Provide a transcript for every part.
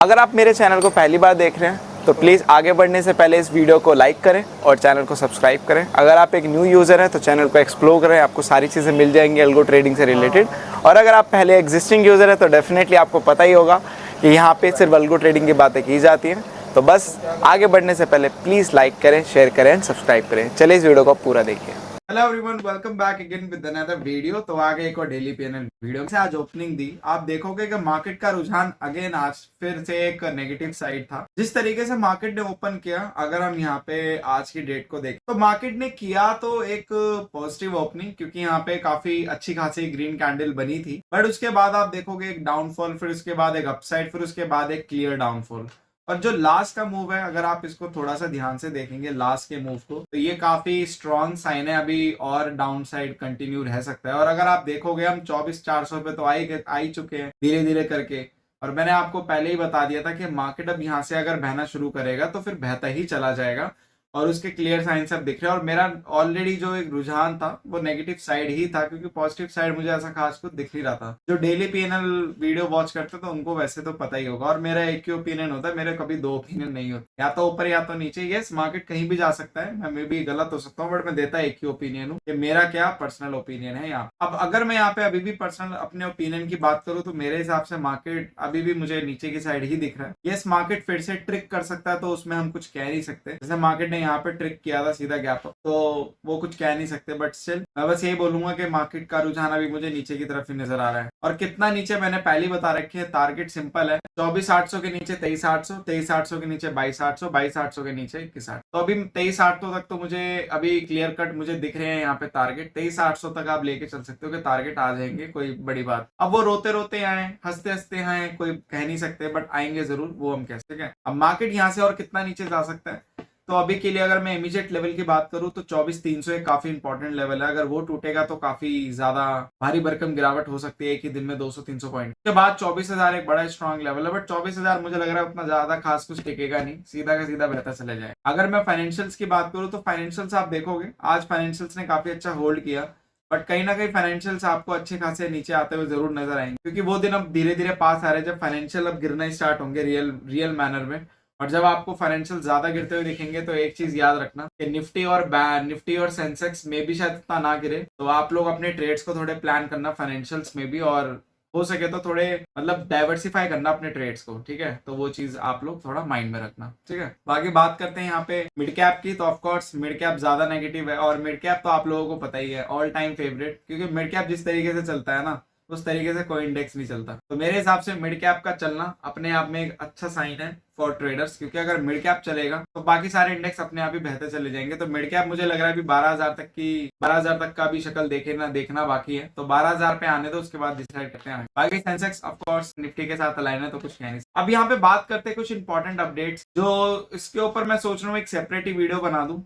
अगर आप मेरे चैनल को पहली बार देख रहे हैं तो प्लीज़ आगे बढ़ने से पहले इस वीडियो को लाइक करें और चैनल को सब्सक्राइब करें। अगर आप एक न्यू यूज़र हैं तो चैनल को एक्सप्लोर करें, आपको सारी चीज़ें मिल जाएंगी अल्गो ट्रेडिंग से रिलेटेड। और अगर आप पहले एग्जिस्टिंग यूज़र हैं तो डेफिनेटली आपको पता ही होगा कि यहाँ पे सिर्फ अल्गो ट्रेडिंग की बातें की जाती हैं। तो बस आगे बढ़ने से पहले प्लीज़ लाइक करें, शेयर करें एंड सब्सक्राइब करें। चलिए इस वीडियो को पूरा देखिए। Hello everyone, welcome back again with another video. तो आगे एक और डेली पीएनएल वीडियो से आज ओपनिंग दी। आप देखोगे कि मार्केट का रुझान अगेन आज फिर से एक नेगेटिव साइड था। जिस तरीके से मार्केट ने ओपन किया, अगर हम यहाँ पे आज की डेट को देखें तो मार्केट ने किया तो एक पॉजिटिव ओपनिंग, क्योंकि यहाँ पे काफी अच्छी खासी ग्रीन कैंडल बनी थी। बट उसके बाद आप देखोगे एक डाउनफॉल, फिर उसके बाद एक अपसाइड, फिर उसके बाद एक क्लियर डाउनफॉल। और जो लास्ट का मूव है, अगर आप इसको थोड़ा सा ध्यान से देखेंगे लास्ट के मूव को, तो ये काफी स्ट्रॉन्ग साइन है। अभी और डाउन साइड कंटिन्यू रह सकता है। और अगर आप देखोगे हम 24,400 पे तो आ ही चुके हैं धीरे धीरे करके। और मैंने आपको पहले ही बता दिया था कि मार्केट अब यहाँ से अगर बहना शुरू करेगा तो फिर बहता ही चला जाएगा। और उसके क्लियर साइन सब दिख रहे हैं। और मेरा ऑलरेडी जो एक रुझान था वो नेगेटिव साइड ही था, क्योंकि पॉजिटिव साइड मुझे ऐसा खास कुछ दिख नहीं रहा था। जो डेली पीएनएल वीडियो वॉच करते तो उनको वैसे तो पता ही होगा। और मेरा एक ही ओपिनियन होता है, मेरे कभी दो ओपिनियन नहीं होते, या तो ऊपर या तो नीचे। यस, मार्केट कहीं भी जा सकता है, मैं भी गलत हो सकता हूँ, बट मैं देता एक ही ओपिनियन हूँ कि मेरा क्या पर्सनल ओपिनियन है यहाँ। अब अगर मैं यहाँ पे अभी भी पर्सनल अपने ओपिनियन की बात करूँ तो मेरे हिसाब से मार्केट अभी भी मुझे नीचे की साइड ही दिख रहा है। यस, मार्केट फिर से ट्रिक कर सकता है, तो उसमें हम कुछ कह नहीं सकते। जैसे मार्केट ने यहाँ पे ट्रिक किया था सीधा गैप अप, तो वो कुछ कह नहीं सकते। बट स्टिल मैं बस यही बोलूंगा कि मार्केट का रुझान अभी मुझे नीचे की तरफ ही नजर आ रहा है। और कितना नीचे मैंने पहले बता रखी है। टारगेट सिंपल है, 24,800 के नीचे 23,800, 23,800 के नीचे 22,800, 22,800 के नीचे 21,800। तो अभी 23,800 तक तो मुझे अभी क्लियर कट मुझे दिख रहे हैं यहाँ पे टारगेट। 23,800 तक आप लेके चल सकते हो कि टारगेट आ जाएंगे, कोई बड़ी बात। अब वो रोते रोते आए, हंसते हंसते आए, कोई कह नहीं सकते, बट आएंगे जरूर, वो हम कह सकते हैं। अब मार्केट यहाँ से और कितना नीचे जा सकता है, तो अभी के लिए अगर मैं इमीडिएट लेवल की बात करूं तो 24,300 एक काफी इंपॉर्टेंट लेवल है। अगर वो टूटेगा तो काफी ज्यादा भारी भरकम गिरावट हो सकती है एक ही दिन में 200-300 पॉइंट के बाद। 24,000 एक बड़ा स्ट्रॉन्ग लेवल है, बट 24,000 मुझे लग रहा है उतना ज्यादा खास कुछ टिकेगा नहीं, सीधा का सीधा बहता चले जाए। अगर मैं फाइनेंशियल्स की बात करूं तो फाइनेंशियल्स आप देखोगे आज फाइनेंशियल्स ने काफी अच्छा होल्ड किया, बट कहीं ना कहीं फाइनेंशियल्स आपको अच्छे खासे नीचे आते हुए जरूर नजर आएंगे, क्योंकि वो दिन अब धीरे धीरे पास आ रहे हैं जब फाइनेंशियल अब गिरना स्टार्ट होंगे रियल मैनर में। और जब आपको फाइनेंशियल ज्यादा गिरते हुए दिखेंगे तो एक चीज याद रखना कि निफ्टी और सेंसेक्स में भी शायद इतना ना गिरे। तो आप लोग अपने ट्रेड्स को थोड़े प्लान करना फाइनेंशियल्स में भी, और हो सके तो थोड़े मतलब डाइवर्सिफाई करना अपने ट्रेड्स को, ठीक है। तो वो चीज आप लोग थोड़ा माइंड में रखना, ठीक है। बाकी बात करते हैं यहाँ पे मिड कैप की, तो ऑफकोर्स मिड कैप ज्यादा नेगेटिव है। और मिड कैप तो आप लोगों को पता ही है ऑल टाइम फेवरेट, क्योंकि मिड कैप जिस तरीके से चलता है ना उस तरीके से कोई इंडेक्स नहीं चलता। तो मेरे हिसाब से मिड कैप का चलना अपने आप में एक अच्छा साइन है फॉर ट्रेडर्स, क्योंकि अगर मिड कैप चलेगा तो बाकी सारे इंडेक्स अपने आप ही बेहतर चले जाएंगे। तो मिड कैप मुझे लग रहा है अभी 12,000 तक का भी शक्ल देखना बाकी है। तो 12,000 पे आने दो, उसके बाद डिसाइड करते हैं। बाकी सेंसेक्स ऑफ कोर्स निफ्टी के साथ अलाइन है, तो कुछ कहने से। अब यहाँ पे बात करते हैं कुछ इंपॉर्टेंट अपडेट्स, जो इसके ऊपर मैं सोच रहा हूँ एक सेपरेट ही वीडियो बना दूं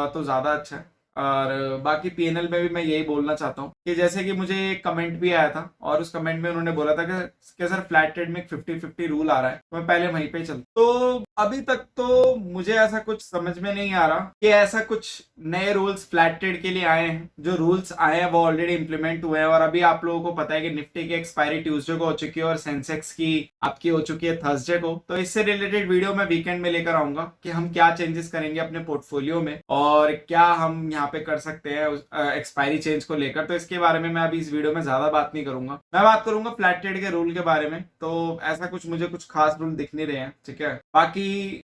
तो ज्यादा अच्छा है। और बाकी पीएनएल में भी मैं यही बोलना चाहता हूँ कि जैसे कि मुझे एक कमेंट भी आया था, और उस कमेंट में उन्होंने बोला था कि सर फ्लैट ट्रेड में 50-50 रूल आ रहा है, तो मैं पहले वहीं पे चल। तो अभी तक तो मुझे ऐसा कुछ समझ में नहीं आ रहा कि ऐसा कुछ नए रूल्स फ्लैट ट्रेड के लिए आए हैं। जो रूल्स आए हैं वो ऑलरेडी इंप्लीमेंट हुए हैं। और अभी आप लोगों को पता है कि निफ्टी की एक्सपायरी ट्यूसडे को हो चुकी है और सेंसेक्स की आपकी हो चुकी है थर्सडे को। तो इससे रिलेटेड वीडियो मैं वीकेंड में लेकर आऊंगा कि हम क्या चेंजेस करेंगे अपने पोर्टफोलियो में, और क्या हम यहाँ पे कर सकते हैं एक्सपायरी चेंज को लेकर। तो इसके बारे में मैं अभी इस वीडियो में ज्यादा बात नहीं करूंगा, मैं बात करूंगा फ्लैट ट्रेड के रूल के बारे में। तो ऐसा कुछ मुझे कुछ खास रूल दिख नहीं रहे हैं, ठीक है। बाकी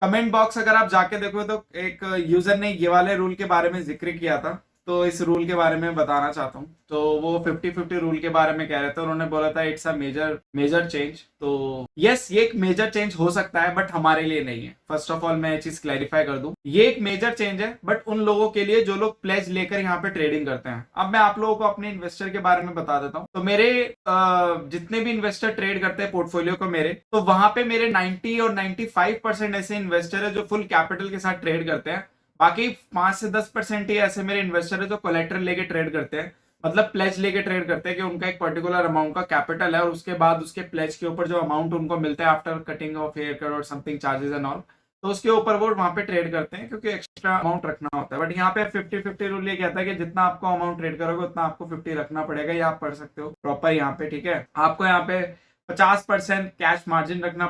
कमेंट बॉक्स अगर आप जाके देखो तो एक यूजर ने ये वाले रूल के बारे में जिक्र किया था, तो इस रूल के बारे में बताना चाहता हूँ। तो वो 50-50 रूल के बारे में कह रहे थे, उन्होंने बोला था इट्स अ मेजर चेंज। तो यस, ये एक मेजर चेंज हो सकता है, बट हमारे लिए नहीं है। फर्स्ट ऑफ ऑल मैं ये चीज क्लैरिफाई कर दूं, ये एक मेजर चेंज है बट उन लोगों के लिए जो लोग प्लेज लेकर यहाँ पे ट्रेडिंग करते हैं। अब मैं आप लोगों को अपने इन्वेस्टर के बारे में बता देता हूँ। तो मेरे जितने भी इन्वेस्टर ट्रेड करते हैं पोर्टफोलियो को मेरे, तो वहां पे मेरे 90 और 95% ऐसे इन्वेस्टर है जो फुल कैपिटल के साथ ट्रेड करते हैं। बाकी 5 से 10% ही ऐसे मेरे इन्वेस्टर है जो कोलेटरल लेके ट्रेड करते हैं, मतलब प्लेज लेके ट्रेड करते हैं कि उनका एक पर्टिकुलर अमाउंट का कैपिटल है, और उसके बाद उसके प्लेज के ऊपर जो अमाउंट उनको मिलता है after cutting of hair cut और समथिंग चार्जेस एंड ऑल, तो उसके ऊपर वो वहां पे ट्रेड करते हैं, क्योंकि एक्स्ट्रा अमाउंट रखना होता है। बट यहाँ पे 50-50 रूल ये कहता है कि जितना आपको अमाउंट ट्रेड करोगे उतना आपको 50 रखना पड़ेगा। ये आप पढ़ सकते हो प्रॉपर यहाँ पे, ठीक है। आपको यहाँ पे 50% कैश मार्जिन रखना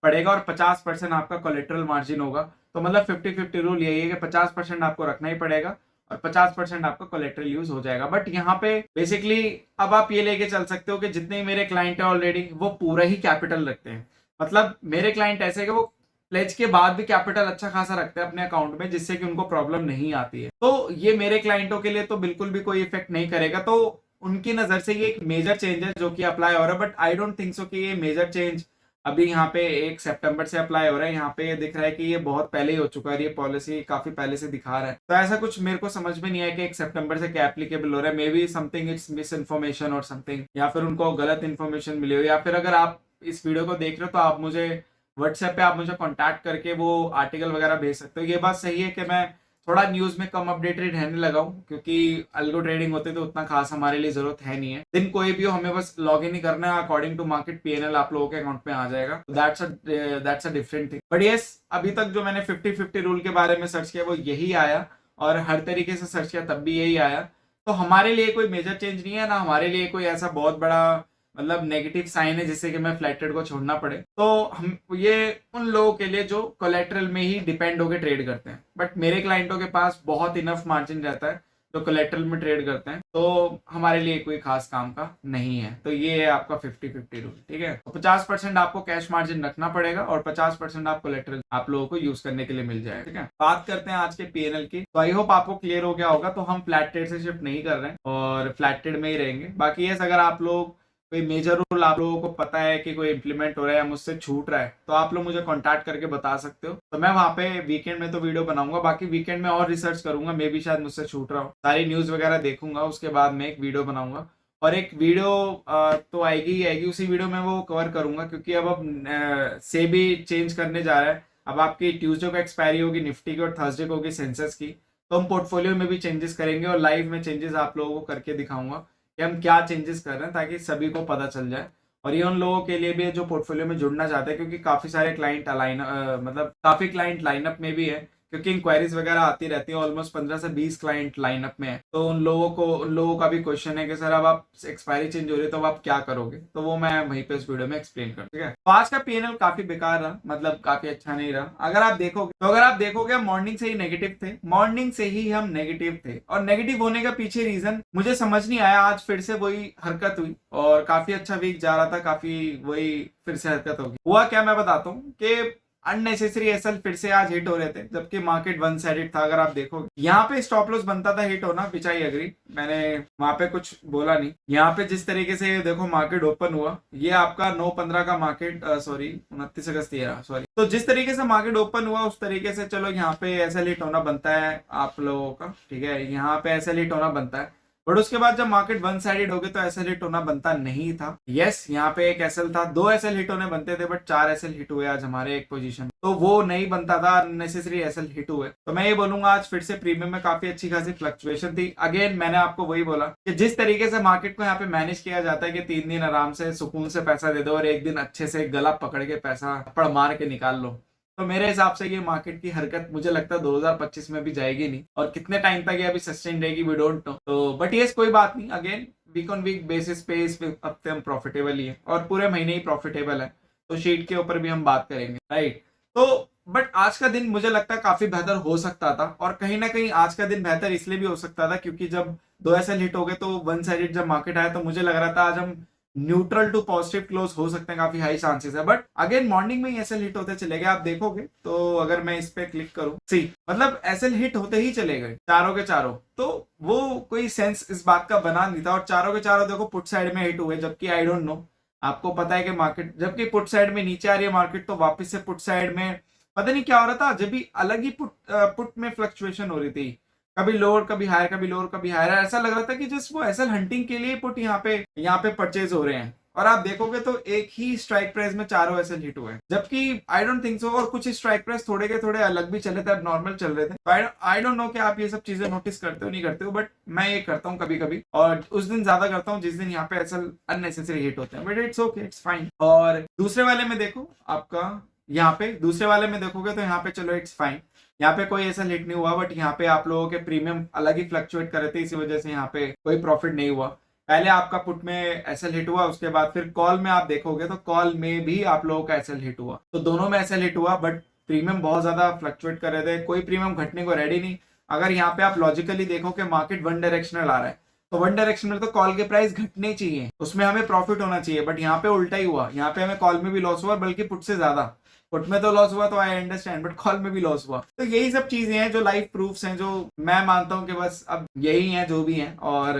पड़ेगा और 50% आपका कोलेट्रल मार्जिन होगा। तो मतलब 50-50 रूल यही है कि 50% आपको रखना ही पड़ेगा और 50% आपका कोलेट्रल यूज हो जाएगा। बट यहाँ पे बेसिकली अब आप ये लेके चल सकते हो कि जितने मेरे क्लाइंट है ऑलरेडी वो पूरा ही कैपिटल रखते हैं। मतलब मेरे क्लाइंट ऐसे है कि वो प्लेज के बाद भी कैपिटल अच्छा खासा रखते हैं अपने अकाउंट में, जिससे कि उनको प्रॉब्लम नहीं आती है। तो ये मेरे क्लाइंटों के लिए तो बिल्कुल भी कोई इफेक्ट नहीं करेगा। तो उनकी नजर से ये एक मेजर चेंज है जो कि अप्लाई हो रहा है, but I don't think so कि ये मेजर चेंज अभी यहाँ पे 1 सितंबर से अप्लाई हो रहा है। यहाँ पे दिख रहा है कि ये बहुत पहले ही हो चुका है, ये पॉलिसी काफी पहले से दिखा रहा है। तो ऐसा कुछ मेरे को समझ में नहीं आया कि 1 सितंबर से क्या एप्लीकेबल हो रहा है। May be something it's miss information और समथिंग, या फिर उनको गलत इन्फॉर्मेशन मिली हो, या फिर अगर आप इस वीडियो को देख रहे हो तो आप मुझे व्हाट्सएप पे आप मुझे कांटेक्ट करके वो आर्टिकल वगैरह भेज सकते हो। ये बात सही है कि मैं थोड़ा न्यूज में कम अपडेटेड रहने लगा हूँ, क्योंकि अल्गो ट्रेडिंग होते तो उतना खास हमारे लिए जरूरत है नहीं है। दिन कोई भी हो, हमें बस लॉग इन ही करना है, अकॉर्डिंग टू मार्केट पीएनएल आप लोगों के अकाउंट में आ जाएगा। That's a different thing. But yes, अभी तक जो मैंने 50-50 रूल के बारे में सर्च किया वो यही आया, और हर तरीके से सर्च किया तब भी यही आया। तो हमारे लिए कोई मेजर चेंज नहीं है ना, हमारे लिए कोई ऐसा बहुत बड़ा मतलब नेगेटिव साइन है जिससे कि मैं फ्लैट ट्रेड को छोड़ना पड़े। तो हम ये उन लोगों के लिए जो कोलेट्रल में ही डिपेंड होकर ट्रेड करते हैं। बट मेरे क्लाइंटों के पास बहुत इनफ मार्जिन रहता है जो कोलेट्रल में ट्रेड करते हैं, तो हमारे लिए कोई खास काम का नहीं है। तो ये है आपका 50-50 रूल, ठीक है। तो 50% आपको कैश मार्जिन रखना पड़ेगा और 50% आप कोलेट्रल आप लोगों को यूज करने के लिए मिल जाएगा, ठीक है। बात करते हैं आज के पीएनएल की। तो आई होप आपको क्लियर हो गया होगा। तो हम फ्लैट ट्रेड से शिफ्ट नहीं कर रहे हैं और फ्लैट ट्रेड में ही रहेंगे। बाकी यस, अगर आप लोग कोई मेजर रूल आप लोगों को पता है कि कोई इंप्लीमेंट हो रहा है या मुझसे छूट रहा है, तो आप लोग मुझे कांटेक्ट करके बता सकते हो। तो मैं वहां पे वीकेंड में तो वीडियो बनाऊंगा, बाकी वीकेंड में और रिसर्च करूंगा, मे भी शायद मुझसे छूट रहा हो, सारी न्यूज वगैरह देखूंगा, उसके बाद मैं एक वीडियो बनाऊंगा। और एक वीडियो तो आएगी ही आएगी, उसी वीडियो में वो कवर करूंगा, क्योंकि अब से भी चेंज करने जा रहा है। अब आपकी ट्यूसडे को एक्सपायरी होगी निफ्टी की और थर्सडे को होगी सेंसेक्स की। तो हम पोर्टफोलियो में भी चेंजेस करेंगे और लाइव में चेंजेस आप लोगों को करके दिखाऊंगा कि हम क्या चेंजेस कर रहे हैं, ताकि सभी को पता चल जाए। और ये उन लोगों के लिए भी है जो पोर्टफोलियो में जुड़ना चाहते हैं, क्योंकि काफी सारे क्लाइंट मतलब काफी क्लाइंट लाइनअप में भी है, क्योंकि इंक्वायरीज वगैरह आती रहती है। ऑलमोस्ट 15 से 20 क्लाइंट लाइनअप में है। तो उन लोगों का भी क्वेश्चन है कि सर अब आप एक्सपायरी चेंज हो रही है तो अब आप क्या करोगे, तो वो मैं वहीं पे इस वीडियो में एक्सप्लेन कर, ठीक है। तो आज का पीएनएल काफी बेकार रहा, मतलब काफी अच्छा नहीं रहा। अगर आप देखोगे मॉर्निंग से ही नेगेटिव थे, मॉर्निंग से ही हम नेगेटिव थे, और नेगेटिव होने का पीछे रीजन मुझे समझ नहीं आया। आज फिर से वही हरकत हुई और काफी अच्छा वीक जा रहा था, काफी वही फिर से हरकत होगी। हुआ क्या मैं बताता हूँ कि अननेसेसरी एसएल फिर से आज हिट हो रहे थे, जबकि मार्केट वन साइडेड था। अगर आप देखो यहाँ पे स्टॉप लॉस बनता था हिट होना, विच आई एग्री, मैंने वहां पे कुछ बोला नहीं। यहाँ पे जिस तरीके से देखो मार्केट ओपन हुआ, ये आपका 9/15 का मार्केट, सॉरी 29 अगस्त सॉरी। तो जिस तरीके से मार्केट ओपन हुआ उस तरीके से चलो यहाँ पे एसएल हिट होना बनता है आप लोगों का, ठीक है। यहाँ पे एसएल हिट होना बनता है, बट उसके बाद जब मार्केट वन साइडेड हो गई तो एसएल हिट होना बनता नहीं था। यस, यहाँ पे एक एसएल था, 2 एसएल हिट होने बनते थे, बट 4 एसएल हिट हुए आज हमारे एक पोजीशन, तो वो नहीं बनता था, अननेसेसरी एसएल हिट हुए। तो मैं ये बोलूंगा आज फिर से प्रीमियम में काफी अच्छी खासी फ्लक्चुएशन थी। अगेन मैंने आपको वही बोला कि जिस तरीके से मार्केट को यहाँ पे मैनेज किया जाता है कि 3 दिन आराम से सुकून से पैसा दे दो और एक दिन अच्छे से गला पकड़ के पैसा थप्पड़ मार के निकाल लो, तो मेरे हिसाब से ये मार्केट की हरकत मुझे लगता है 2025 में भी जाएगी नहीं, और कितने टाइम तक ये अभी सस्टेन रहेगी वी डोंट नो। तो बट ये कोई बात नहीं, again week on week basis पे इस हफ्ते हम प्रॉफिटेबल ही है और पूरे महीने ही प्रॉफिटेबल है, तो शीट के ऊपर भी हम बात करेंगे, राइट। तो बट आज का दिन मुझे लगता है काफी बेहतर हो सकता था, और कहीं ना कहीं आज का दिन बेहतर इसलिए भी हो सकता था क्योंकि जब 2 एसएल हिट हो गए तो वन साइडेड जब मार्केट आया तो मुझे लग रहा था आज हम न्यूट्रल टू पॉजिटिव क्लोज हो सकते हैं, काफी हाई चांसेस है। बट अगेन मॉर्निंग में ही एसएल हिट होते चले गए, आप देखोगे। तो अगर मैं इस पे क्लिक करूं, सी मतलब एसएल हिट होते ही चले गए चारों के चारों, तो वो कोई सेंस इस बात का बना नहीं था। और चारों के चारों देखो पुट साइड में हिट हुए, जबकि आई डोंट नो, आपको पता है कि मार्केट जबकि पुट साइड में नीचे आ रही है मार्केट, तो वापस से पुट साइड में पता नहीं क्या हो रहा था, जब भी अलग ही पुट में फ्लक्चुएशन हो रही थी, कभी लोअर कभी हायर, कभी लोअर कभी हायर। ऐसा लग रहा था कि जस्ट वो एसएल हंटिंग के लिए पुट यहाँ पे परचेज हो रहे हैं। और आप देखोगे तो एक ही स्ट्राइक प्राइस में चारों एसएल हिट हुए, जबकि आई डोंट थिंक सो। और कुछ स्ट्राइक प्राइस थोड़े के थोड़े अलग भी चले थे, अब नॉर्मल चल रहे थे। तो आई डोंट नो कि आप ये सब चीजें नोटिस करते हो नहीं करते हो, बट मैं ये करता हूँ कभी कभी, और उस दिन ज्यादा करता हूँ जिस दिन यहाँ पे एसएल अननेसेसरी हिट होते हैं, but it's okay, it's fine. और दूसरे वाले में देखो, आपका यहाँ पे दूसरे वाले में देखोगे तो यहाँ पे चलो इट्स फाइन, यहाँ पे कोई ऐसा हिट नहीं हुआ, बट यहाँ पे आप लोगों के प्रीमियम अलग ही फ्लक्चुएट कर रहे थे, इसी वजह से यहाँ पे कोई प्रॉफिट नहीं हुआ। पहले आपका पुट में एसएल हिट हुआ, उसके बाद फिर कॉल में आप देखोगे तो कॉल में भी आप लोगों का एसएल हिट हुआ, तो दोनों में एसएल हिट हुआ, बट प्रीमियम बहुत ज्यादा फ्लक्चुएट कर रहे थे, कोई प्रीमियम घटने को रेडी नहीं। अगर यहाँ पे आप लॉजिकली देखो कि मार्केट वन डायरेक्शनल आ रहा है, तो वन डायरेक्शनल तो कॉल के प्राइस घटने चाहिए, उसमें हमें प्रॉफिट होना चाहिए, बट यहाँ पे उल्टा ही हुआ। यहाँ पे हमें कॉल में भी लॉस हुआ, बल्कि पुट से ज्यादा। पुट में तो लॉस हुआ तो आई अंडरस्टैंड, बट कॉल में भी लॉस हुआ। तो यही सब चीजें हैं जो लाइव प्रूफ्स हैं, जो मैं मानता हूँ कि बस अब यही हैं जो भी हैं। और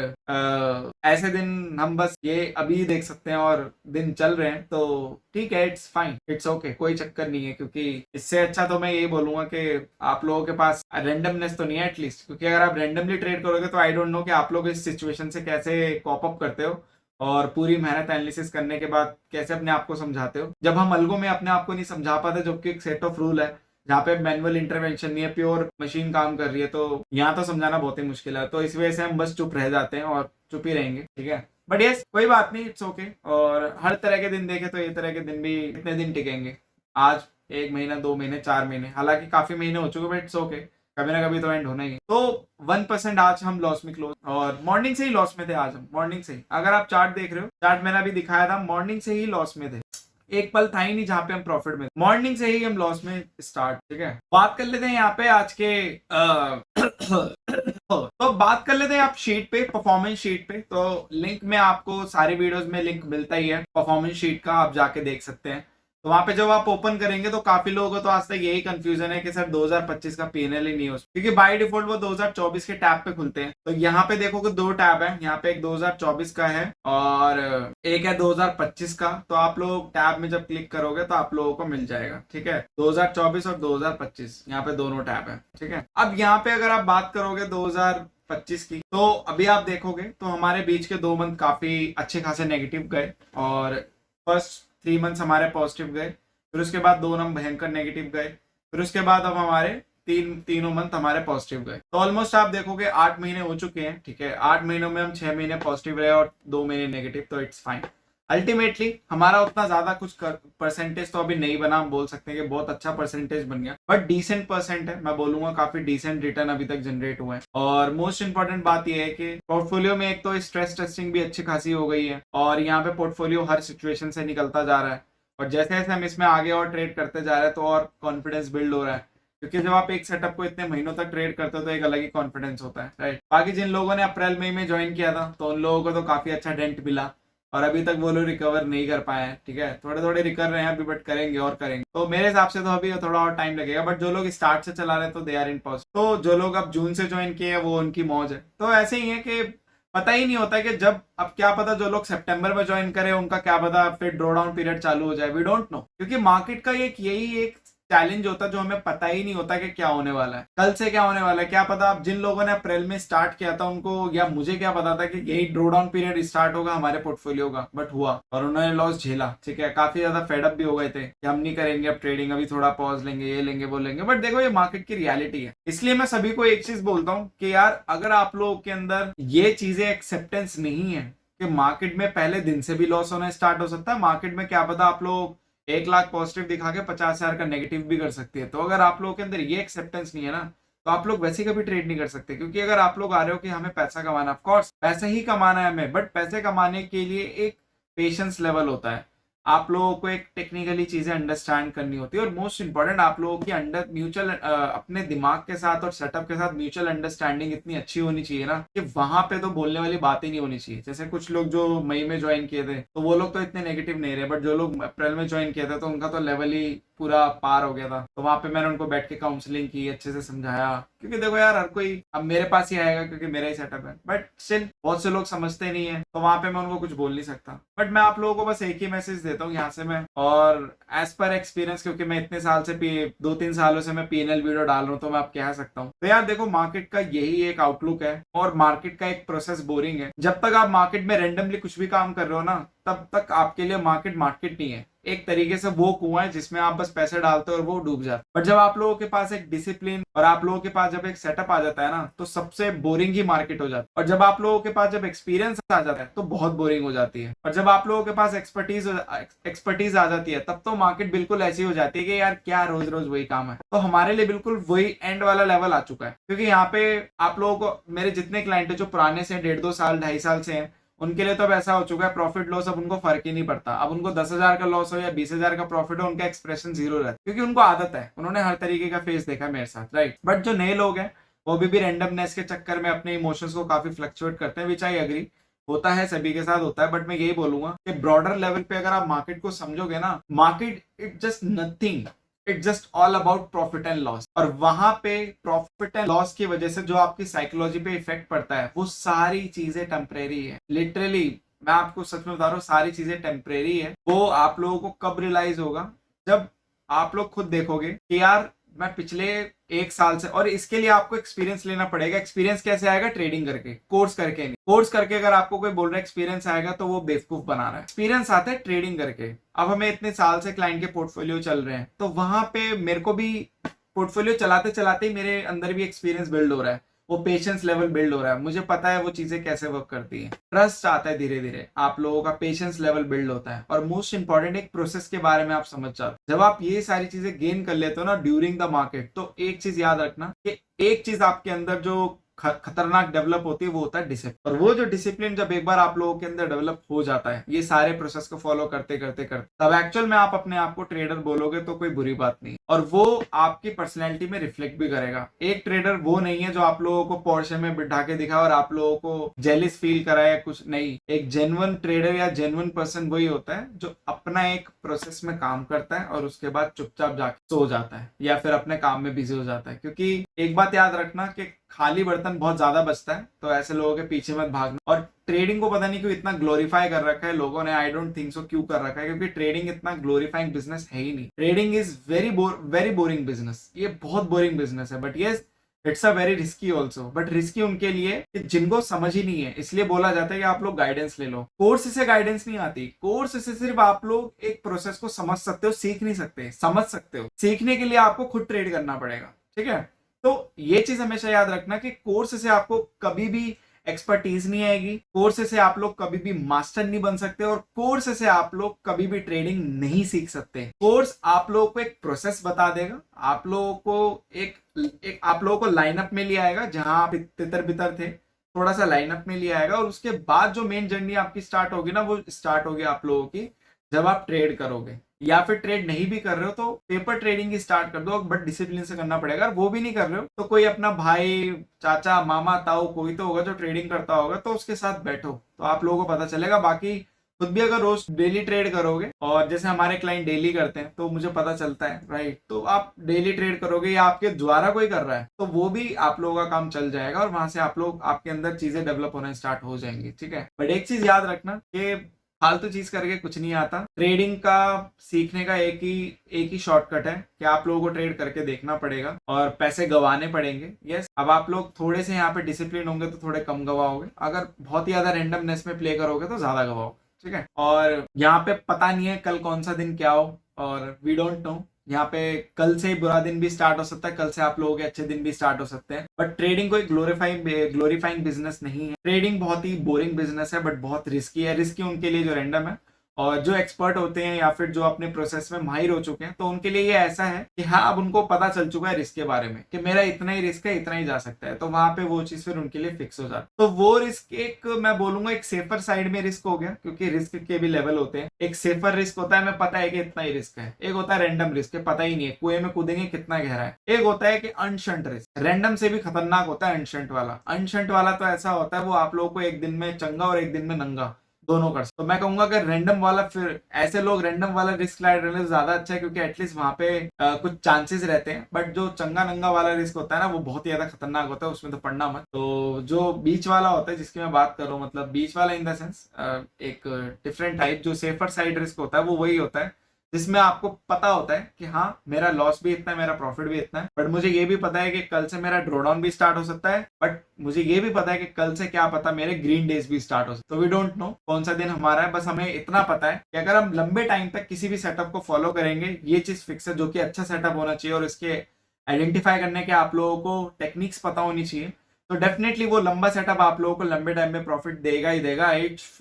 ऐसे दिन हम बस ये अभी देख सकते हैं और दिन चल रहे हैं, तो ठीक है, इट्स फाइन, इट्स ओके, कोई चक्कर नहीं है। क्योंकि इससे अच्छा तो मैं यही बोलूंगा कि आप लोगों के पास रेंडमनेस तो नहीं है एटलीस्ट, क्योंकि अगर आप रेंडमली ट्रेड करोगे तो आई डोंट नो कि आप लोग इस सिचुएशन से कैसे कॉप अप करते हो, और पूरी मेहनत एनालिसिस करने के बाद कैसे अपने आप को समझाते हो। जब हम अलगो में अपने आप को नहीं समझा पाते, जबकि एक सेट ऑफ रूल है जहाँ पे मैनुअल इंटरवेंशन नहीं है, प्योर मशीन काम कर रही है, तो यहाँ तो समझाना बहुत ही मुश्किल है। तो इस वजह से हम बस चुप रह जाते हैं और चुप ही रहेंगे, ठीक है। बट यस, कोई बात नहीं, इट्स ओके। और हर तरह के दिन देखे तो ये तरह के दिन भी कितने दिन टिकेंगे, आज 1 महीना, 2 महीने, 4 महीने, हालांकि काफी महीने हो चुके, बट इट्स ओके, कभी ना कभी तो एंड होना ही है। तो 1% आज हम लॉस में क्लोज, और मॉर्निंग से ही लॉस में थे आज हम, मॉर्निंग से ही। अगर आप चार्ट देख रहे हो, चार्ट मैंने अभी दिखाया था, मॉर्निंग से ही लॉस में थे, एक पल था ही नहीं जहां पे हम प्रॉफिट में, मॉर्निंग से ही हम लॉस में स्टार्ट, ठीक है। बात कर लेते हैं यहाँ पे आज के तो बात कर लेते हैं आप शीट पे, परफॉर्मेंस शीट पे। तो लिंक में आपको सारे वीडियोस में लिंक मिलता ही है परफॉर्मेंस शीट का, आप जाके देख सकते हैं। तो वहां पे जब आप ओपन करेंगे तो काफी लोगों को तो आज तक यही कंफ्यूजन है कि सर 2025 का पीएनएल ही नहीं हो, क्योंकि बाय डिफॉल्ट वो 2024 के टैब पे खुलते हैं। तो यहाँ पे देखोगे 2 टैब है, यहाँ पे एक 2024 का है और एक है 2025 का। तो आप लोग टैब में जब क्लिक करोगे तो आप लोगों को मिल जाएगा, ठीक है, 2024 और 2025, यहाँ पे दोनों टैब है, ठीक है। अब यहाँ पे अगर आप बात करोगे 2025 की, तो अभी आप देखोगे तो हमारे बीच के 2 मंथ काफी अच्छे खासे नेगेटिव गए, और फर्स्ट 3 मंथ्स हमारे पॉजिटिव गए, फिर उसके बाद 2 नंबर भयंकर नेगेटिव गए, फिर उसके बाद अब हमारे तीनों मंथ हमारे पॉजिटिव गए। तो ऑलमोस्ट आप देखोगे 8 महीने हो चुके हैं, ठीक है। 8 महीनों में हम 6 महीने पॉजिटिव रहे और 2 महीने नेगेटिव, तो इट्स फाइन। अल्टीमेटली हमारा उतना ज्यादा कुछ परसेंटेज तो अभी नहीं बना, हम बोल सकते हैं कि बहुत अच्छा परसेंटेज बन गया, बट डिसेंट परसेंट है, मैं बोलूंगा काफी डिसेंट रिटर्न अभी तक जनरेट हुआ है। और मोस्ट इंपॉर्टेंट बात यह है कि पोर्टफोलियो में एक तो स्ट्रेस टेस्टिंग भी अच्छी खासी हो गई है, और यहाँ पे पोर्टफोलियो हर सिचुएशन से निकलता जा रहा है, और जैसे जैसे हम इसमें आगे और ट्रेड करते जा रहे हैं तो और कॉन्फिडेंस बिल्ड हो रहा है। क्योंकि जब आप एक सेटअप को इतने महीनों तक ट्रेड करते हो तो एक अलग ही कॉन्फिडेंस होता है, राइट। बाकी जिन लोगों ने अप्रैल मई में ज्वाइन किया था तो उन लोगों को तो काफी अच्छा डेंट मिला, और अभी तक वो लोग रिकवर नहीं कर पाए हैं, ठीक है। थोड़े थोड़े रिकवर रहे हैं अभी, बट करेंगे और करेंगे। तो मेरे हिसाब से तो अभी थोड़ा और टाइम लगेगा, बट जो लोग स्टार्ट से चला रहे हैं तो दे आर इन पॉजिटिव। तो जो लोग अब जून से ज्वाइन किए हैं वो उनकी मौज है। तो ऐसे ही है कि पता ही नहीं होता कि जब, अब क्या पता जो लोग सितंबर में ज्वाइन करे उनका क्या पता फिर ड्रॉ डाउन पीरियड चालू हो जाए, वी डोंट नो। क्योंकि मार्केट का यही एक चैलेंज होता है जो हमें पता ही नहीं होता कि क्या होने वाला है, कल से क्या होने वाला है, क्या पता। अब जिन लोगों ने अप्रैल में स्टार्ट किया था उनको, या मुझे क्या पता था कि यही ड्रॉ डाउन पीरियड स्टार्ट होगा हमारे पोर्टफोलियो का, बट हुआ और उन्होंने लॉस झेला, ठीक है। काफी ज्यादा फेडअप भी हो गए थे कि हम नहीं करेंगे अब ट्रेडिंग, अभी थोड़ा पॉज लेंगे, ये लेंगे वो लेंगे, बट देखो ये मार्केट की रियलिटी है। इसलिए मैं सभी को एक चीज बोलता हूँ कि यार अगर आप लोगों के अंदर ये चीजें एक्सेप्टेंस नहीं है कि मार्केट में पहले दिन से भी लॉस होना स्टार्ट हो सकता है, मार्केट में क्या पता आप लोग 1 लाख पॉजिटिव दिखा के 50,000 का नेगेटिव भी कर सकती है। तो अगर आप लोगों के अंदर ये एक्सेप्टेंस नहीं है ना, तो आप लोग वैसे कभी ट्रेड नहीं कर सकते। क्योंकि अगर आप लोग आ रहे हो कि हमें पैसा कमाना, ऑफ कोर्स पैसा ही कमाना है हमें, बट पैसे कमाने के लिए एक पेशेंस लेवल होता है, आप लोगों को एक टेक्निकली चीजें अंडरस्टैंड करनी होती है, और मोस्ट इंपॉर्टेंट आप लोगों की अंडर म्यूचुअल अपने दिमाग के साथ और सेटअप के साथ म्यूचुअल अंडरस्टैंडिंग इतनी अच्छी होनी चाहिए ना कि वहां पे तो बोलने वाली बात ही नहीं होनी चाहिए। जैसे कुछ लोग जो मई में ज्वाइन किए थे तो वो लोग तो इतने नेगेटिव नहीं रहे, बट जो लोग अप्रैल में ज्वाइन किए थे तो उनका तो लेवल ही पूरा पार हो गया था। तो वहां पे मैंने उनको बैठ के काउंसलिंग की, अच्छे से समझाया, क्योंकि देखो यार हर कोई अब मेरे पास ही आएगा क्योंकि मेरा ही सेटअप है, बट स्टिल बहुत से लोग समझते नहीं है, तो वहां पे मैं उनको कुछ बोल नहीं सकता। बट मैं आप लोगों को बस एक ही मैसेज देता हूँ यहाँ से मैं, और एज पर एक्सपीरियंस, क्योंकि मैं इतने साल से 2-3 सालों से मैं पीएनएल वीडियो डाल रहा हूँ, तो मैं आप कह सकता हूँ। तो यार देखो मार्केट का यही एक आउटलुक है, और मार्केट का एक प्रोसेस बोरिंग है। जब तक आप मार्केट में रेंडमली कुछ भी काम कर रहे हो ना, तब तक आपके लिए मार्केट नहीं है। एक तरीके से वो कुआं है जिसमें आप बस पैसे डालते हो और वो डूब जाता है। बट जब आप लोगों के पास एक डिसिप्लिन और आप लोगों के पास जब एक सेटअप आ जाता है ना, तो सबसे बोरिंग ही मार्केट हो जाती है। और जब आप लोगों के पास जब एक्सपीरियंस आ जाता है तो बहुत बोरिंग हो जाती है। और जब आप लोगों के पास एक्सपर्टीज आ जाती है तब तो मार्केट बिल्कुल ऐसी हो जाती है कि यार क्या रोज रोज वही काम है। तो हमारे लिए बिल्कुल वही एंड वाला लेवल आ चुका है, क्योंकि यहाँ पे आप लोगों को, मेरे जितने क्लाइंट है जो पुराने से 1.5-2 साल 2.5 साल से हैं, उनके लिए तो अब ऐसा हो चुका है, प्रॉफिट लॉस अब उनको फर्क ही नहीं पड़ता। अब उनको 10,000 का लॉस हो या 20,000 का प्रॉफिट हो, उनका एक्सप्रेशन जीरो रहता है, क्योंकि उनको आदत है, उन्होंने हर तरीके का फेस देखा मेरे साथ, राइट। बट जो नए लोग हैं वो भी रैंडमनेस के चक्कर में अपने इमोशंस को काफी फ्लक्चुएट करते हैं, विच आई एग्री, होता है, सभी के साथ होता है। बट मैं यही बोलूंगा कि ब्रॉडर लेवल पे अगर आप मार्केट को समझोगे ना, market it just nothing, it just all about profit and loss. और वहां पे प्रॉफिट एंड लॉस की वजह से जो आपकी साइकोलॉजी पे इफेक्ट पड़ता है, वो सारी चीजें टेम्परेरी है, लिटरली। मैं आपको सच में बता रहा हूँ, सारी चीजें टेम्परेरी है। वो आप लोगों को कब रियलाइज होगा, जब आप लोग खुद देखोगे कि यार मैं पिछले 1 साल से, और इसके लिए आपको एक्सपीरियंस लेना पड़ेगा। एक्सपीरियंस कैसे आएगा? ट्रेडिंग करके, कोर्स करके नहीं। कोर्स करके अगर आपको कोई बोल रहा है एक्सपीरियंस आएगा, तो वो बेवकूफ बना रहा है। एक्सपीरियंस आता है ट्रेडिंग करके। अब हमें इतने साल से क्लाइंट के पोर्टफोलियो चल रहे हैं, तो वहां पे मेरे को भी पोर्टफोलियो चलाते चलाते ही मेरे अंदर भी एक्सपीरियंस बिल्ड हो रहा है, वो पेशेंस लेवल बिल्ड हो रहा है, मुझे पता है वो चीजें कैसे वर्क करती हैं। ट्रस्ट आता है धीरे धीरे, आप लोगों का पेशेंस लेवल बिल्ड होता है, और मोस्ट इंपॉर्टेंट एक प्रोसेस के बारे में आप समझ जाते हो। जब आप ये सारी चीजें गेन कर लेते हो ना ड्यूरिंग द मार्केट, तो एक चीज याद रखना कि एक चीज आपके अंदर जो खतरनाक डेवलप होती है, वो होता है डिसिप्लिन। और वो जो डिसिप्लिन जब एक बार आप लोगों के अंदर डेवलप हो जाता है, ये सारे प्रोसेस को फॉलो करते करते करते, तब एक्चुअल में आप अपने आप को ट्रेडर बोलोगे तो कोई बुरी बात नहीं। और वो आपकी पर्सनैलिटी में रिफ्लेक्ट भी करेगा। एक ट्रेडर वो नहीं है जो आप लोगों को पोर्शे में बिठा के दिखा और आप लोगों को जेलिस फील कराए, कुछ नहीं। एक जेन्युइन ट्रेडर या जेन्युइन पर्सन वही होता है जो अपना एक प्रोसेस में काम करता है और उसके बाद चुपचाप जाके सो जाता है या फिर अपने काम में बिजी हो जाता है। क्योंकि एक बात याद रखना कि खाली बर्तन बहुत ज्यादा बचता है, तो ऐसे लोगों के पीछे मत भागना। और ट्रेडिंग को पता नहीं क्यों इतना ग्लोरीफाई कर रखा है लोगों ने, आई डोंट थिंक सो क्यों कर रखा है, क्योंकि ट्रेडिंग इतना ग्लोरीफाइंग बिजनेस है ही नहीं। Trading is very boring business, ये बहुत बोरिंग बिजनेस है। But yes, it's a very risky also. But risky उनके लिए कि जिनको समझ ही नहीं है, इसलिए बोला जाता है कि आप लोग गाइडेंस ले लो। कोर्स से गाइडेंस नहीं आती, कोर्स से सिर्फ आप लोग एक प्रोसेस को समझ सकते हो, सीख नहीं सकते, समझ सकते हो। सीखने के लिए आपको खुद ट्रेड करना पड़ेगा, ठीक है। तो ये चीज हमेशा याद रखना कि कोर्स से आपको कभी भी एक्सपर्टीज नहीं आएगी, कोर्स से आप लोग कभी भी मास्टर नहीं बन सकते, और कोर्स से आप लोग कभी भी ट्रेडिंग नहीं सीख सकते। कोर्स आप लोगों को एक प्रोसेस बता देगा, आप लोगों को एक आप लोगों को लाइनअप में ले आएगा, जहां आप तितर बितर थे थोड़ा सा लाइनअप में ले आएगा, और उसके बाद जो मेन जर्नी आपकी स्टार्ट होगी ना, वो स्टार्ट होगी आप लोगों की जब आप ट्रेड करोगे। या फिर ट्रेड नहीं भी कर रहे हो तो पेपर ट्रेडिंग ही स्टार्ट कर दो, बट डिसिप्लिन से करना पड़ेगा। अगर वो भी नहीं कर रहे हो तो कोई अपना भाई, चाचा, मामा, ताऊ कोई तो होगा जो ट्रेडिंग करता होगा, तो उसके साथ बैठो, तो आप लोगों को पता चलेगा। बाकी खुद भी अगर रोज डेली ट्रेड करोगे, और जैसे हमारे क्लाइंट डेली करते हैं तो मुझे पता चलता है, राइट, तो आप डेली ट्रेड करोगे या आपके द्वारा कोई कर रहा है, तो वो भी आप लोगों का काम चल जाएगा, और वहां से आप लोग, आपके अंदर चीजें डेवलप होना स्टार्ट हो जाएंगी, ठीक है। बट एक चीज याद रखना कि फालतू चीज करके कुछ नहीं आता। ट्रेडिंग का सीखने का एक ही शॉर्टकट है कि आप लोगों को ट्रेड करके देखना पड़ेगा और पैसे गंवाने पड़ेंगे। यस, अब आप लोग थोड़े से यहाँ पे डिसिप्लिन होंगे तो थोड़े कम गवाओगे, अगर बहुत ही ज्यादा रैंडमनेस में प्ले करोगे तो ज्यादा गवाओ, ठीक है। और यहाँ पे पता नहीं है कल कौन सा दिन क्या हो, और वी डोंट नो। यहाँ पे कल से बुरा दिन भी स्टार्ट हो सकता है, कल से आप लोगों के अच्छे दिन भी स्टार्ट हो सकते हैं। बट ट्रेडिंग कोई ग्लोरीफाइंग बिजनेस नहीं है। ट्रेडिंग बहुत ही बोरिंग बिजनेस है, बट बहुत रिस्की है। रिस्की उनके लिए जो रैंडम है, और जो एक्सपर्ट होते हैं या फिर जो अपने प्रोसेस में माहिर हो चुके हैं, तो उनके लिए ये ऐसा है कि हाँ, अब उनको पता चल चुका है रिस्क के बारे में कि मेरा इतना ही रिस्क है, इतना ही जा सकता है, तो वहां पे वो चीज फिर उनके लिए फिक्स हो जाती है। तो वो रिस्क एक, मैं बोलूंगा, एक सेफर साइड में रिस्क हो गया, क्योंकि रिस्क के भी लेवल होते हैं। एक सेफर रिस्क होता है, हमें पता है कि इतना ही रिस्क है। एक होता है रैंडम रिस्क, पता ही नहीं है, कुएं में कूदेंगे कितना गहरा है। एक होता है कि अनशंट रिस्क, रैंडम से भी खतरनाक होता है अनशंट वाला। अनशंट वाला तो ऐसा होता है, वो आप लोगों को एक दिन में चंगा और एक दिन में नंगा दोनों कर सकते। तो मैं कहूंगा कि रैंडम वाला, फिर ऐसे लोग रैंडम वाला रिस्क लाइट रहने से ज्यादा अच्छा है, क्योंकि एटलीस्ट वहां पे कुछ चांसेस रहते हैं। बट जो चंगा नंगा वाला रिस्क होता है ना, वो बहुत ही ज्यादा खतरनाक होता है, उसमें तो पढ़ना मत। तो जो बीच वाला होता है, जिसकी मैं बात कर रहा हूँ, मतलब बीच वाला इन द सेंस एक डिफरेंट टाइप, जो सेफर साइड रिस्क होता है, वो वही होता है जिसमें आपको पता होता है कि हाँ, मेरा लॉस भी इतना है, मेरा प्रॉफिट भी इतना है, बट मुझे ये भी पता है कि कल से मेरा ड्रॉडाउन भी स्टार्ट हो सकता है, बट मुझे ये भी पता है कि कल से क्या पता मेरे ग्रीन डेज भी स्टार्ट हो सकते। तो वी डोंट नो कौन सा दिन हमारा है, बस हमें इतना पता है कि अगर हम लंबे टाइम तक किसी भी सेटअप को फॉलो करेंगे, ये चीज फिक्स है, जो कि अच्छा सेटअप होना चाहिए, और इसके आइडेंटिफाई करने के आप लोगों को टेक्निक्स पता होनी चाहिए, तो डेफिनेटली वो लंबा सेटअप आप लोगों को लंबे टाइम में प्रॉफिट देगा ही देगा, it's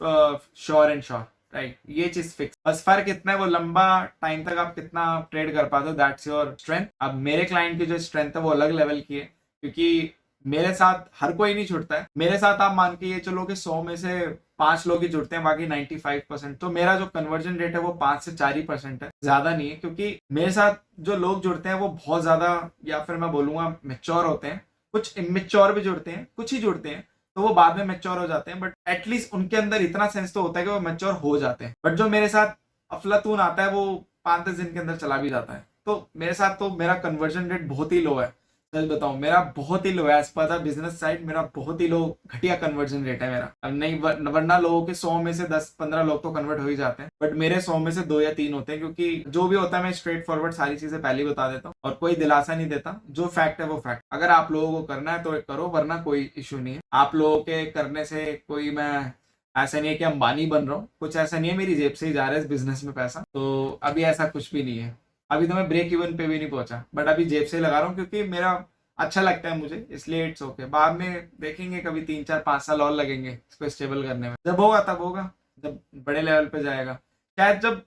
sure and sure, right. ये चीज फिक्स, बस फर्क इतना है, वो लंबा टाइम तक आप कितना ट्रेड कर पाते हो, दैट्स योर स्ट्रेंथ। अब मेरे क्लाइंट की जो स्ट्रेंथ है वो अलग लेवल की है, क्योंकि मेरे साथ हर कोई नहीं जुड़ता है, मेरे साथ आप मान के ये चलो कि 100 में से 5 लोग ही जुड़ते हैं, बाकी 95%। तो मेरा जो कन्वर्जन रेट है वो 5 से 4% है, ज्यादा नहीं है, क्योंकि मेरे साथ जो लोग जुड़ते हैं वो बहुत ज्यादा, या फिर मैं बोलूंगा मेच्योर होते हैं। कुछ इमेच्योर भी जुड़ते हैं, कुछ ही जुड़ते हैं तो वो बाद में मेच्योर हो जाते हैं, बट एटलीस्ट उनके अंदर इतना सेंस तो होता है कि वो मेच्योर हो जाते हैं। बट जो मेरे साथ अफलातून आता है वो 5-10 दिन के अंदर चला भी जाता है। तो मेरे साथ तो मेरा कन्वर्जन रेट बहुत ही लो है, सच बताऊं मेरा बहुत ही लो है। As per the business side मेरा बहुत ही लो, घटिया कन्वर्जन रेट है मेरा। अब नहीं, वरना लोगों के 100 में से 10-15 लोग तो कन्वर्ट हो ही जाते हैं, बट मेरे 100 में से 2 या 3 होते हैं, क्योंकि जो भी होता है मैं स्ट्रेट फॉरवर्ड सारी चीजें पहले ही बता देता हूँ और कोई दिलासा नहीं देता। जो फैक्ट है वो फैक्ट, अगर आप लोगों को करना है तो करो, वरना कोई इशू नहीं है। आप लोगों के करने से कोई, मैं ऐसा नहीं है कि अंबानी बन रहा हूँ, कुछ ऐसा नहीं है, मेरी जेब से ही जा रहा है इस बिजनेस में पैसा, तो अभी ऐसा कुछ भी नहीं है। अभी तो मैं ब्रेक इवन पे भी नहीं पहुंचा, बट अभी जेब से लगा रहा हूँ क्योंकि मेरा अच्छा लगता है मुझे, इसलिए इट्स ओके। बाद में देखेंगे, कभी 3-4-5 साल और लगेंगे इसको स्टेबल करने में, जब होगा तब होगा, जब बड़े लेवल पे जाएगा शायद। जब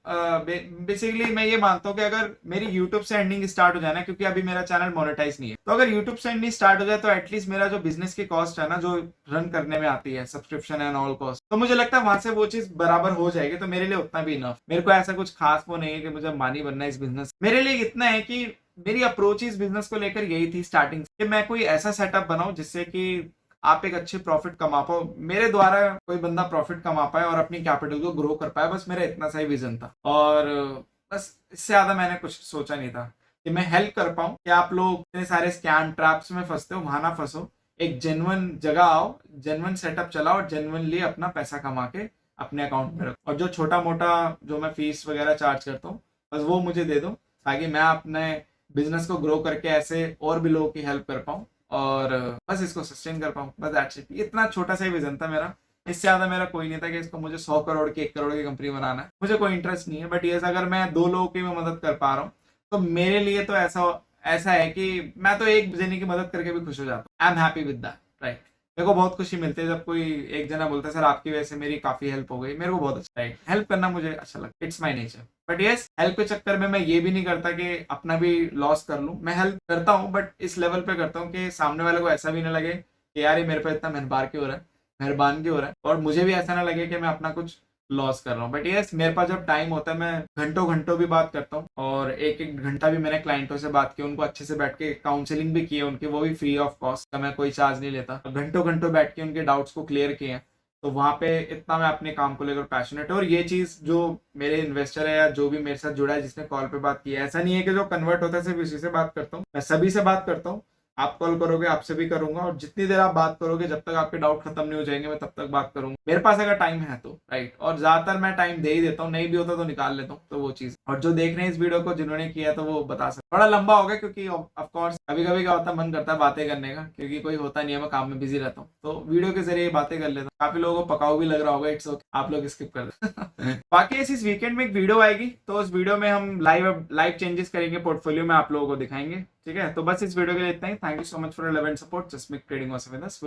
बेसिकली मैं ये मानता हूँ कि अगर मेरी यूट्यूब से एंडिंग स्टार्ट हो जाए ना, क्योंकि अभी मेरा चैनल मोनेटाइज नहीं है, तो अगर यूट्यूब से एंडिंग स्टार्ट हो जाए तो एटलीस्ट मेरा जो बिजनेस की कॉस्ट है ना, जो रन करने में आती है, सब्सक्रिप्शन एंड ऑल कॉस्ट, तो मुझे लगता है वहां से वो चीज बराबर हो जाएगी, तो मेरे लिए उतना भी इनफ। मेरे को ऐसा कुछ खास वो नहीं है कि मुझे मानी बनना है इस बिजनेस। मेरे लिए इतना है कि मेरी अप्रोच इस बिजनेस को लेकर यही थी स्टार्टिंग से कि मैं कोई ऐसा सेटअप बनाऊं जिससे कि आप एक अच्छी प्रॉफिट कमा पाओ, मेरे द्वारा कोई बंदा प्रॉफिट कमा पाए और अपनी कैपिटल को ग्रो कर पाए। बस मेरा इतना सा ही विजन था, और बस इससे ज्यादा मैंने कुछ सोचा नहीं था कि मैं हेल्प कर पाऊं कि आप लोग इतने सारे स्कैम ट्रैप्स में फंसते हो, वहां ना फंसो, एक जेन्युइन जगह आओ, जेन्युइन सेटअप चलाओ और जेन्युइनली अपना पैसा कमा के अपने अकाउंट में रखो। और जो छोटा मोटा जो मैं फीस वगैरह चार्ज करता हूँ, बस वो मुझे दे दो, ताकि मैं अपने बिजनेस को ग्रो करके ऐसे और भी लोगों की हेल्प कर पाऊँ और बस इसको सस्टेन कर पाऊँ। बस दैट्स इट। इतना छोटा सा ही विजन था मेरा, इससे ज्यादा मेरा कोई नहीं था कि इसको मुझे 100 करोड़ की 1 करोड़ की कंपनी बनाना है, मुझे कोई इंटरेस्ट नहीं है। बट ये अगर मैं 2 लोगों की मैं मदद कर पा रहा हूँ तो मेरे लिए तो ऐसा ऐसा है कि मैं तो एक जने की मदद करके भी खुश हो जाता हूँ। I am happy with that, right. मेरे को बहुत खुशी मिलती है जब कोई एक जना बोलता है सर आपकी वजह से मेरी काफी हेल्प हो गई, मेरे को बहुत अच्छा, राइट। हेल्प करना मुझे अच्छा लगता है, it's my nature. But yes, help के चक्कर में मैं ये भी नहीं करता कि अपना भी लॉस कर लूं। मैं हेल्प करता हूं, बट इस लेवल पे करता हूं कि सामने वाले को ऐसा भी ना लगे कि यार ये मेरे पे इतना मेहरबान क्यों हो रहा है, मेहरबान क्यों हो रहा है, और मुझे भी ऐसा ना लगे कि मैं अपना कुछ लॉस कर रहा हूँ। बट यस, मेरे पास जब टाइम होता है मैं घंटों घंटों भी बात करता हूँ, और एक एक घंटा भी मैंने क्लाइंटों से बात की, उनको अच्छे से बैठ के काउंसलिंग भी की है उनकी, वो भी फ्री ऑफ कॉस्ट, मैं कोई चार्ज नहीं लेता। घंटों घंटों बैठ के उनके डाउट्स को क्लियर किए हैं, तो वहां पे इतना मैं अपने काम को लेकर पैशनेट हूँ। और ये चीज जो मेरे इन्वेस्टर है या जो भी मेरे साथ जुड़ा है, जिसने कॉल पे बात की है, ऐसा नहीं है कि जो कन्वर्ट होता है सिर्फ इसी से बात करता हूँ, मैं सभी से बात करता हूँ। आप कॉल करोगे आपसे भी करूंगा, और जितनी देर आप बात करोगे, जब तक आपके डाउट खत्म नहीं हो जाएंगे, मैं तब तक बात करूंगा, मेरे पास अगर टाइम है तो, राइट। और ज्यादातर मैं टाइम दे ही देता हूँ, नहीं भी होता तो निकाल लेता हूँ, तो वो चीज। और जो देख रहे हैं इस वीडियो को, जिन्होंने किया तो वो बता सकते। बड़ा लंबा हो गया क्योंकि ऑफकोर्स कभी कभी क्या होता है, मन करता है बातें करने का, क्योंकि कोई होता नहीं है, मैं काम में बिजी रहता हूँ, तो वीडियो के जरिए बातें कर लेता हूँ। काफी लोगों को पकाऊ भी लग रहा होगा, इट्स ओके, आप लोग स्किप कर दो। बाकी इस वीकेंड में एक वीडियो आएगी, तो उस वीडियो में हम लाइव चेंजेस करेंगे पोर्टफोलियो में, आप लोगों को दिखाएंगे, ठीक है। तो बस इस वीडियो के लिए इतना ही। Thank you so much for love and support. Just make trading awesome with us.